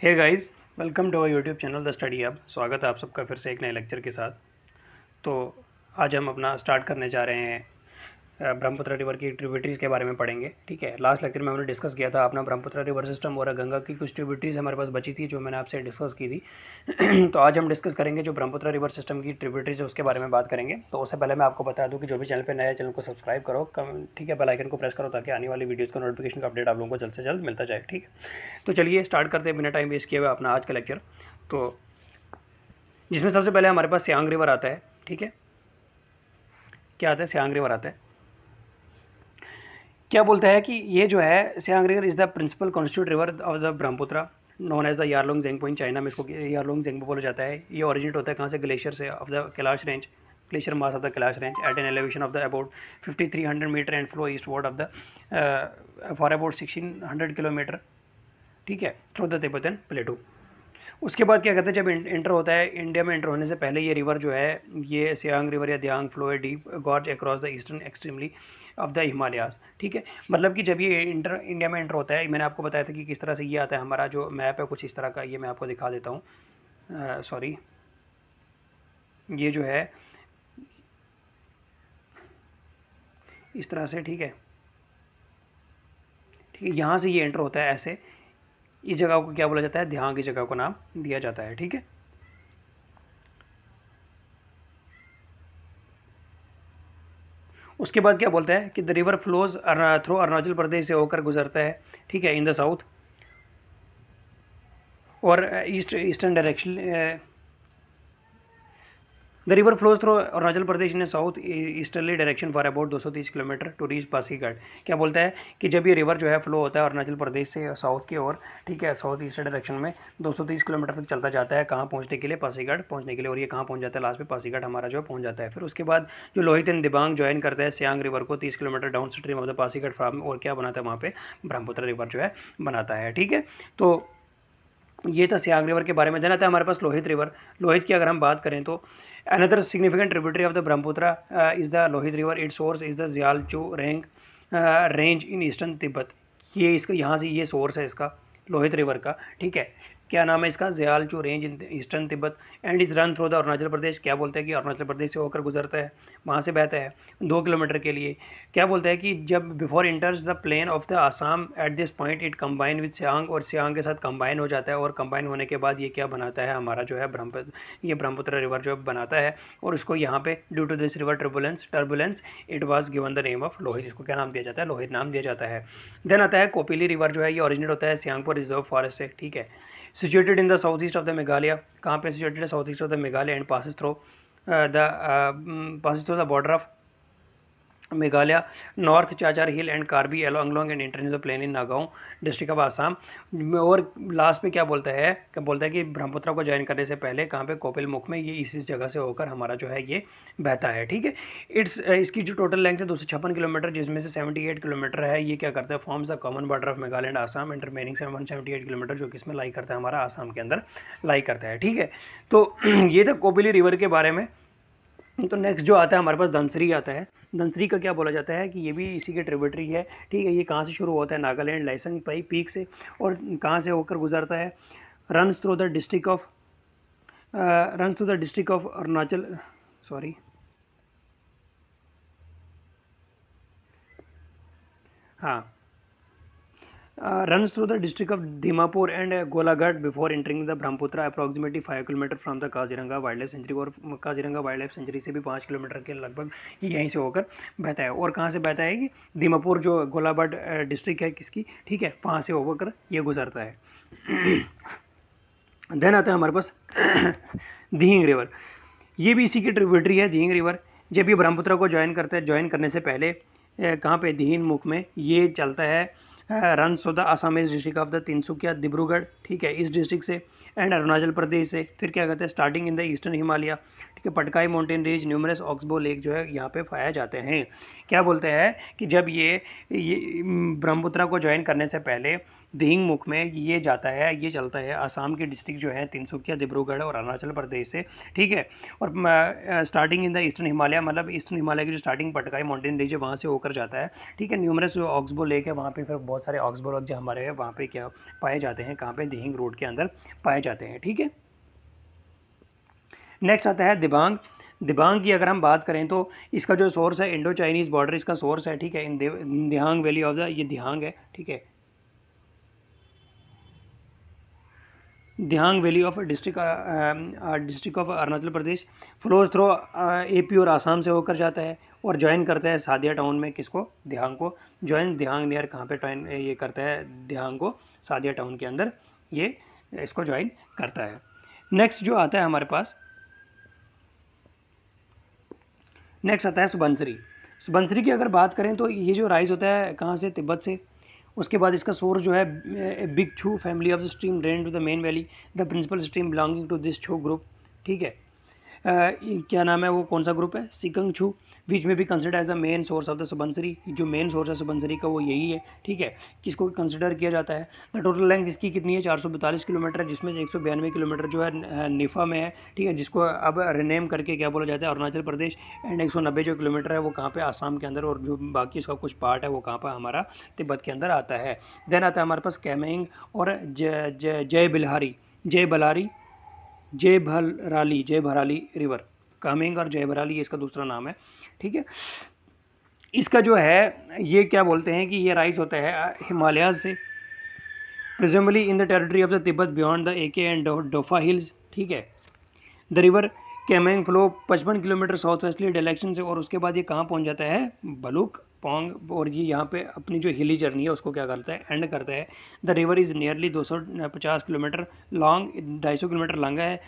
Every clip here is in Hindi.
Hey guys, welcome to our YouTube channel the study hub. स्वागत है आप सबका फिर से एक नए लेक्चर के साथ। तो आज हम अपना स्टार्ट करने जा रहे हैं ब्रह्मपुत्र रिवर की ट्रिब्यूटरीज़ के बारे में पढ़ेंगे। ठीक है, लास्ट लेक्चर में हमने डिस्कस किया था अपना ब्रह्मपुत्र रिवर सिस्टम और गंगा की कुछ ट्रिब्यूटरीज़ हमारे पास बची थी जो मैंने आपसे डिस्कस की थी। तो आज हम डिस्कस करेंगे जो ब्रह्मपुत्र रिवर सिस्टम की ट्रिब्यूटरीज़ है उसके बारे में बात करेंगे। तो उससे पहले मैं आपको बता दूं कि जो भी चैनल पर नया है चैनल को सब्सक्राइब करो, ठीक है, बेल आइकन को प्रेस करो ताकि आने वाली वीडियोज़ का नोटिफिकेशन का अपडेट आप लोगों को जल्द से जल्द मिलता जाए। ठीक है, तो चलिए स्टार्ट करते हैं बिना टाइम वेस्ट किए हुए अपना आज का लेक्चर। तो जिसमें सबसे पहले हमारे पास सियांग रिवर आता है। ठीक है, क्या आता है? सियांग रिवर आता है। क्या बोलता है कि ये जो है Siang river is the principal constitute river of the Brahmaputra, known as the Yarlung Zangbo. In China में इसको यारलुंग जेंगपो बोला जाता है। ये ओरिजिनेट होता है कहाँ से? ग्लेशियर से, of the Kailash range, glacier mass of the Kailash range at an elevation of the about 5300 metre and flow eastward of the for about 1600 kilometre. ठीक है, थ्रू द तिब्बतन प्लेटू। उसके बाद क्या कहते हैं, जब इंटर होता है इंडिया में, इंटर होने से पहले ये रिवर जो है, ये सियांग रिवर या दियांग फ्लो है deep gorge across the eastern extremely of the Himalayas. ठीक है, मतलब कि जब ये इंटर इंडिया में इंटर होता है, मैंने आपको बताया था कि किस तरह से ये आता है। हमारा जो मैप है कुछ इस तरह का, ये मैं आपको दिखा देता हूँ। सॉरी, ये जो है इस तरह से। ठीक है, ठीक है, यहाँ से ये एंटर होता है ऐसे। इस जगह को क्या बोला जाता है? ध्यान की जगह को नाम दिया जाता है। ठीक है, उसके बाद क्या बोलता है कि the river flows through Arunachal Pradesh से होकर गुजरता है। ठीक है, इन द साउथ और eastern direction. The river flows through Arunachal Pradesh in south easterly direction for about 230 kilometre to reach Pasighat. क्या बोलता है कि जब ये रिवर जो है फ्लो होता है अरुणाचल प्रदेश से साउथ की ओर, ठीक है, साउथ ईस्ट डायरेक्शन में 230 किलोमीटर तक चलता जाता है। कहाँ पहुँचने के लिए? पासीघाट पहुँचने के लिए। और ये कहाँ पहुँच जाता है? लास्ट में पासीघाट हमारा जो पहुँच जाता है। फिर उसके बाद जो लोहित एंड दिबांग ज्वाइन करता है सियांग रिवर को 30 kilometre downstream of the Pasighat form, और क्या बनाता है वहाँ पे? ब्रह्मपुत्र रिवर जो है बनाता है। ठीक है, तो ये था सियांग रिवर के बारे में। देना था हमारे पास लोहित रिवर। लोहित की अगर हम बात करें तो another significant tributary of the Brahmaputra is the Lohit river. It source is the Jialchu range in eastern Tibet. ये इसका यहाँ से ये सोर्स है इसका लोहित रिवर का। ठीक है, क्या नाम है इसका? Jialchu range in eastern Tibet and is run through the Arunachal Pradesh. क्या बोलते हैं कि अरुणाचल प्रदेश से होकर गुजरता है, वहाँ से बहता है 2 किलोमीटर के लिए। क्या बोलता है कि जब before enters the plain of the Assam at this point it combine with Siang, और सियांग के साथ कंबाइन हो जाता है। और कंबाइन होने के बाद ये क्या बनाता है? हमारा जो है ब्रह्मपुत्र रिवर जो बनाता है। और इसको यहाँ पे due to this river turbulence it was given the name of Lohit. इसको क्या नाम दिया जाता है? लोहित नाम दिया जाता है। देन आता है कोपिली रिवर जो है, ये ओरिजिनेट होता है सियांगपुर रिजर्व फॉरेस्ट से। ठीक है, situated in the south east of the Meghalaya. कहाँ पे सिचुएटेड है? South east of the Meghalaya and passes through the border of Meghalaya, north Cachar hill and Karbi Anglong and international plain in Nagaon district of Assam. और लास्ट में क्या बोलता है? कि ब्रह्मपुत्र को ज्वाइन करने से पहले कहाँ पे? कोपिल मुख में। ये इसी जगह से होकर हमारा जो है ये बहता है। ठीक है, इसकी जो टोटल लेंथ है 256 किलोमीटर, जिसमें से 78 किलोमीटर है ये क्या करता है? Forms the common border of Meghalaya and Assam and remaining 178 kilometre जो किसमें लाई करता है? हमारा आसाम के अंदर लाई करता है। ठीक है, तो ये था कोपिली रिवर के बारे में। तो नेक्स्ट जो आता है हमारे पास धनसरी आता है। धनसरी का क्या बोला जाता है कि ये भी इसी के ट्रिब्यूटरी है। ठीक है, ये कहाँ से शुरू होता है? नागालैंड लाइसेंग पाई पीक से। और कहाँ से होकर गुजरता है? Runs through the district of Arunachal, sorry, हाँ, runs through the district of Dimapur and Golaghat before entering the Brahmaputra approximately 5 kilometre from the Kaziranga wild life sanctuary. और काजीरंगा वाइल्ड लाइफ सेंचुरी से भी 5 किलोमीटर के लगभग ये यहीं से होकर बहता है। और कहाँ से बहता है? कि दीमापुर जो गोलाघाट डिस्ट्रिक्ट है किसकी, ठीक है, वहाँ से होकर ये गुजरता है। देन आता है हमारे पास दिहिंग रिवर। ये भी इसी की ट्रिब्यूटरी है दिहिंग रिवर। जब ये ब्रह्मपुत्र को ज्वाइन करता है, ज्वाइन करने से पहले कहाँ पे? दिहिंग मुख में ये चलता है। Run so the Assamese district of the Tinsukia Dibrugarh. ठीक है, इस डिस्ट्रिक्ट से एंड अरुणाचल प्रदेश से। फिर क्या कहते हैं, starting in the eastern Himalaya, ठीक है, Patkai mountain range, numerous oxbow lake जो है यहाँ पे पाए जाते हैं। क्या बोलते हैं कि जब ये ब्रह्मपुत्र को ज्वाइन करने से पहले दिहिंगमुख में ये जाता है, ये चलता है आसाम के डिस्ट्रिक्ट जो है तिनसुकिया, डिब्रूगढ़ और अरुणाचल प्रदेश से, ठीक है। और starting in the eastern Himalaya, मतलब ईस्टर्न हिमालय की जो स्टार्टिंग पटकाई माउंटेन रेंज है वहाँ से होकर जाता है, ठीक है। न्यूमरस ऑक्सबो लेक है, वहाँ पे फिर बहुत सारे ऑक्सबो लेक जो हमारे हैं वहाँ पे क्या पाए जाते हैं, कहाँ पे, दिहिंग रोड के अंदर पाए जाते हैं, ठीक है। नेक्स्ट आता है दिबांग। दिबांग की अगर हम बात करें तो इसका जो सोर्स है इंडो चाइनीज बॉर्डर इसका सोर्स है, ठीक है, in Dihang valley of the, ये दिहांग है, ठीक है, Dihang valley of district of Arunachal Pradesh, flows through AP और आसाम से होकर जाता है और ज्वाइन करता है सादिया टाउन में, किसको, दिहांग को। ज्वाइन दिहांग नियर कहाँ पे टाइन ये करता है दिहांग को, सादिया टाउन के अंदर ये इसको ज्वाइन करता है। नेक्स्ट जो आता है हमारे पास, नेक्स्ट आता है सुबनसिरी। सुबनसिरी की अगर बात करें तो ये जो राइज होता है कहाँ से, तिब्बत से। उसके बाद इसका सोर्स जो है big Chu family of the stream drain to the main valley, the principal stream belonging to this Chu group, ठीक है। क्या नाम है, वो कौन सा ग्रुप है, सिकंग छू, विच में भी consider as the main source of the Subansiri. जो मेन सोर्स है सुबनसिरी का वो यही है, ठीक है, किसको कंसिडर किया जाता है। द टोटल लेंथ इसकी कितनी है, 442 किलोमीटर, जिसमें से 192 किलोमीटर जो है निफा में है, ठीक है, जिसको अब रिनेम करके क्या बोला जाता है, अरुणाचल प्रदेश। एंड 190 जो किलोमीटर है वो कहाँ पे, आसाम के अंदर, और जो बाकी इसका कुछ पार्ट है वो कहाँ पर, हमारा तिब्बत के अंदर आता है। देन आता है हमारे पास कैमेंग और जय बिल्हारी, जय बलारी, जय भराली रिवर, कामेंग और जय भराली ये इसका दूसरा नाम है, ठीक है। इसका जो है ये क्या बोलते हैं कि ये राइज होता है हिमालय से, presently in the territory of the Tibet beyond the Aka and Dafla hills, ठीक है। The river Kameng flow 55 kilometre south westly direction से, और उसके बाद ये कहाँ पहुँच जाता है, बलुक पोंग, और ये यहाँ पे अपनी जो हिली जर्नी है उसको क्या करता है, एंड करता है। The river is nearly 250 kilometre long, 250 kilometre लंबा है,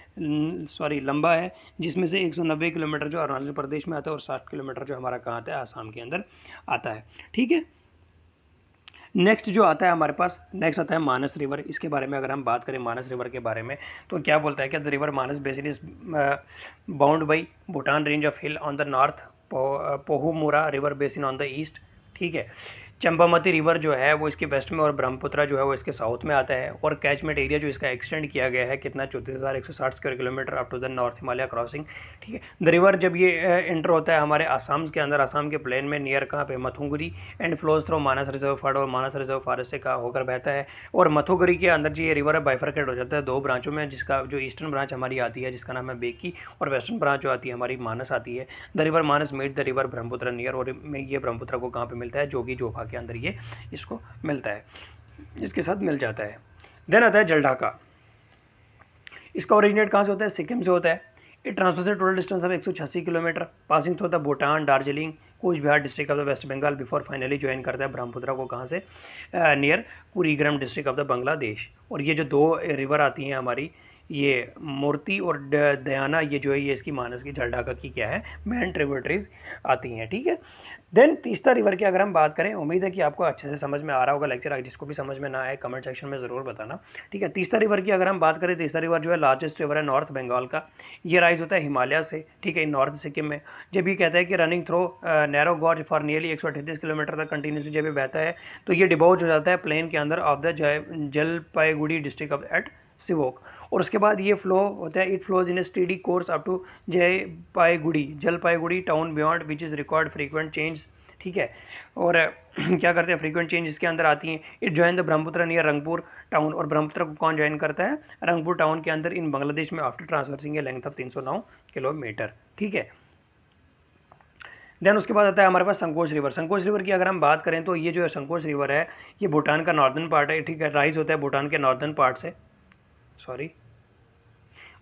लंबा है, जिसमें से 190 किलोमीटर जो अरुणाचल प्रदेश में आता है और 60 किलोमीटर जो हमारा कहाँ आता है, आसाम के अंदर आता है, ठीक है। नेक्स्ट जो आता है हमारे पास, नेक्स्ट आता है मानस रिवर। इसके बारे में अगर हम बात करें मानस रिवर के बारे में तो क्या बोलता है कि the river Manas basin is bound by Bhutan range of hill on the north, Pohumura river basin on the east, ठीक है। चंपामती रिवर जो है वो इसके वेस्ट में और ब्रह्मपुत्र जो है वो इसके साउथ में आता है, और कैचमेंट एरिया जो इसका एक्सटेंड किया गया है कितना, 34,160 square kilometre up to the north Himalaya crossing, ठीक है। द रिवर जब ये एंटर होता है हमारे आसाम के अंदर, आसाम के प्लेन में नियर कहाँ पे, Mathunguri, and flows through Manas reserve forest, और मानस रिजर्व फॉरेस्ट से कहाँ होकर बहता है। और मथुंगरी के अंदर जो ये रिवर है बाइफरकेट हो जाता है दो ब्रांचों में, जिसका जो ईस्टर्न ब्रांच हमारी आती है जिसका नाम है बेकी, और वेस्टर्न ब्रांच जो आती है हमारी मानस आती है। The river Manas meet the river Brahmaputra near, और ये ब्रह्मपुत्र को कहाँ पे मिलता है, जोगी जोफा के अंदर ये इसको मिलता है, इसके साथ मिल जाता है। देन आता है जलढाका। इसका ओरिजिनेट कहाँ से होता है, सिक्किम से होता है। इट ट्रांसफर से total distance of 186 kilometre, passing through the Bhutan, Darjeeling, Cooch Behar district of the west Bengal, before finally join करता है ब्रह्मपुत्र को कहाँ से, near Kurigram district of the Bangladesh. और ये जो दो रिवर आती हैं हमारी, ये मूर्ति और दयाना, ये जो है ये इसकी मानस की, जलढाका की क्या है, मेन ट्रिब्यूटरीज आती हैं, ठीक है। देन तीस्ता रिवर की अगर हम बात करें, उम्मीद है कि आपको अच्छे से समझ में आ रहा होगा लेक्चर, जिसको भी समझ में ना आए कमेंट सेक्शन में ज़रूर बताना, ठीक है। तीस्ता रिवर की अगर हम बात करें, तीस्ता रिवर जो है लार्जेस्ट रिवर है नॉर्थ बंगाल का, ये राइज होता है हिमालय से, ठीक है, नॉर्थ सिक्किम में। जब ये कहता है कि running through narrow gorge for nearly 138 kilometre तक कंटिन्यूसली जब ये बहता है तो ये डिबोज हो जाता है प्लेन के अंदर of the Jalpaiguri district of at Sevoke, और उसके बाद ये फ्लो होता है, it flows in a steady course up to Jalpaiguri town beyond which is record frequent change, ठीक है। और क्या करते हैं, फ्रीक्वेंट चेंज इसके अंदर आती हैं। It join the Brahmaputra near Rangpur town, और ब्रह्मपुत्र को कौन ज्वाइन करता है, रंगपुर टाउन के अंदर इन बांग्लादेश में, after transversing a length of 309 kilometre, ठीक है। देन उसके बाद आता है हमारे पास संकोच रिवर। संकोच रिवर की अगर हम बात करें तो ये जो है संकोच रिवर है ये भूटान का नॉर्दर्न पार्ट है, ठीक है, राइज होता है भूटान के नॉर्दर्न पार्ट से, सॉरी,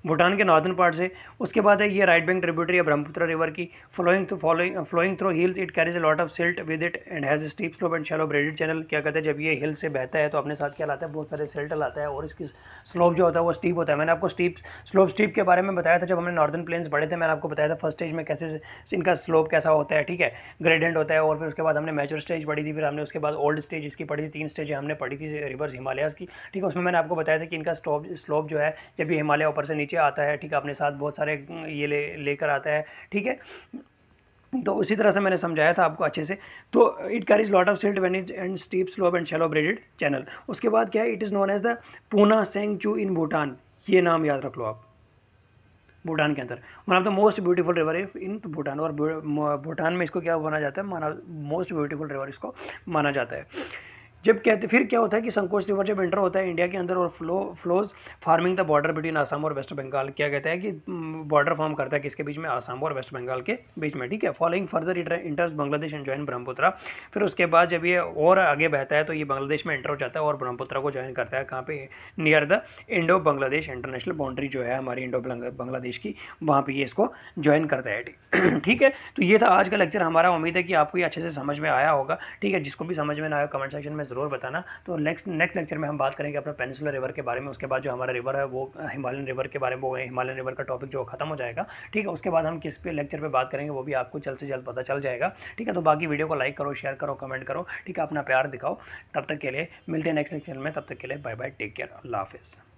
भूटान के नॉर्दर्न पार्ट से। उसके बाद है ये राइट बैंक ट्रिब्यूटरी है ब्रह्मपुत्र रिवर की, flowing through hills, it carries a lot of silt with it and has steep slope and shallow braided channel. क्या कहते हैं, जब ये हिल से बहता है तो अपने साथ क्या लाता है, बहुत सारे सिल्ट लाता है और इसकी स्लोप जो होता है वो स्टीप होता है। मैंने आपको स्टीप के बारे में बताया था जब हमने नॉर्दर्न प्लेन्स पढ़े थे। मैंने आपको बताया था फर्स्ट स्टेज में कैसे इनका स्लोप कैसा होता है, ठीक है, ग्रेडियंट होता है। और फिर उसके बाद हमने मैच्योर स्टेज पढ़ी थी, फिर हमने उसके बाद ओल्ड स्टेज इसकी पढ़ी थी, 3 स्टेज हमने पढ़ी थी रिवर्स हिमालयाज़ की, ठीक है। उसमें मैंने आपको बताया था कि इनका स्लोप जो है जब ये हिमालय ऊपर से नीचे आता है, ठीक है, अपने साथ बहुत सारे ये लेकर आता है, ठीक है। तो उसी तरह से मैंने समझाया था आपको अच्छे से। तो it carries lot of silt when it and steep slope and shallow braided channel. उसके बाद क्या है, it is known as the Puna Tsangchu in Bhutan, ये नाम याद रख लो आप, भूटान के अंदर one of the most beautiful river in Bhutan. और भूटान में इसको क्या माना जाता है, मोस्ट ब्यूटीफुल रिवर इसको माना जाता है। जब कहते फिर क्या होता है कि संकोच रिवर जब एंटर होता है इंडिया के अंदर और flows farming the border between Assam और वेस्ट बंगाल, क्या कहते हैं कि बॉर्डर फॉर्म करता है किसके बीच में, आसाम और वेस्ट बंगाल के बीच में, ठीक है। Following further it इंटर्स Bangladesh and join Brahmaputra. फिर उसके बाद जब ये और आगे बहता है तो ये बांग्लादेश में एंटर हो जाता है और ब्रह्मपुत्र को ज्वाइन करता है कहाँ पे, near the Indo Bangladesh international boundary जो है हमारी इंडो बांग्लादेश की, वहाँ पे ये इसको ज्वाइन करता है, ठीक है। तो ये था आज का लेक्चर हमारा, उम्मीद है कि आपको ये अच्छे से समझ में आया होगा, ठीक है। जिसको भी समझ में ना आया कमेंट सेक्शन में ज़रूर बताना। तो नेक्स्ट लेक्चर में हम बात करेंगे अपना पेनिनसुलर रिवर के बारे में। उसके बाद जो हमारा रिवर है वो हिमालयन रिवर के बारे में, वो हिमालयन रिवर का टॉपिक जो खत्म हो जाएगा, ठीक है। उसके बाद हम किस पे लेक्चर पे बात करेंगे वो भी आपको जल्द से जल्द पता चल जाएगा, ठीक है। तो बाकी वीडियो को लाइक करो, शेयर करो, कमेंट करो, ठीक है, अपना प्यार दिखाओ। तब तक के लिए मिलते हैं नेक्स्ट लेक्चर में, तब तक के लिए बाय बाय, टेक केयर, अल्लाह हाफिज़।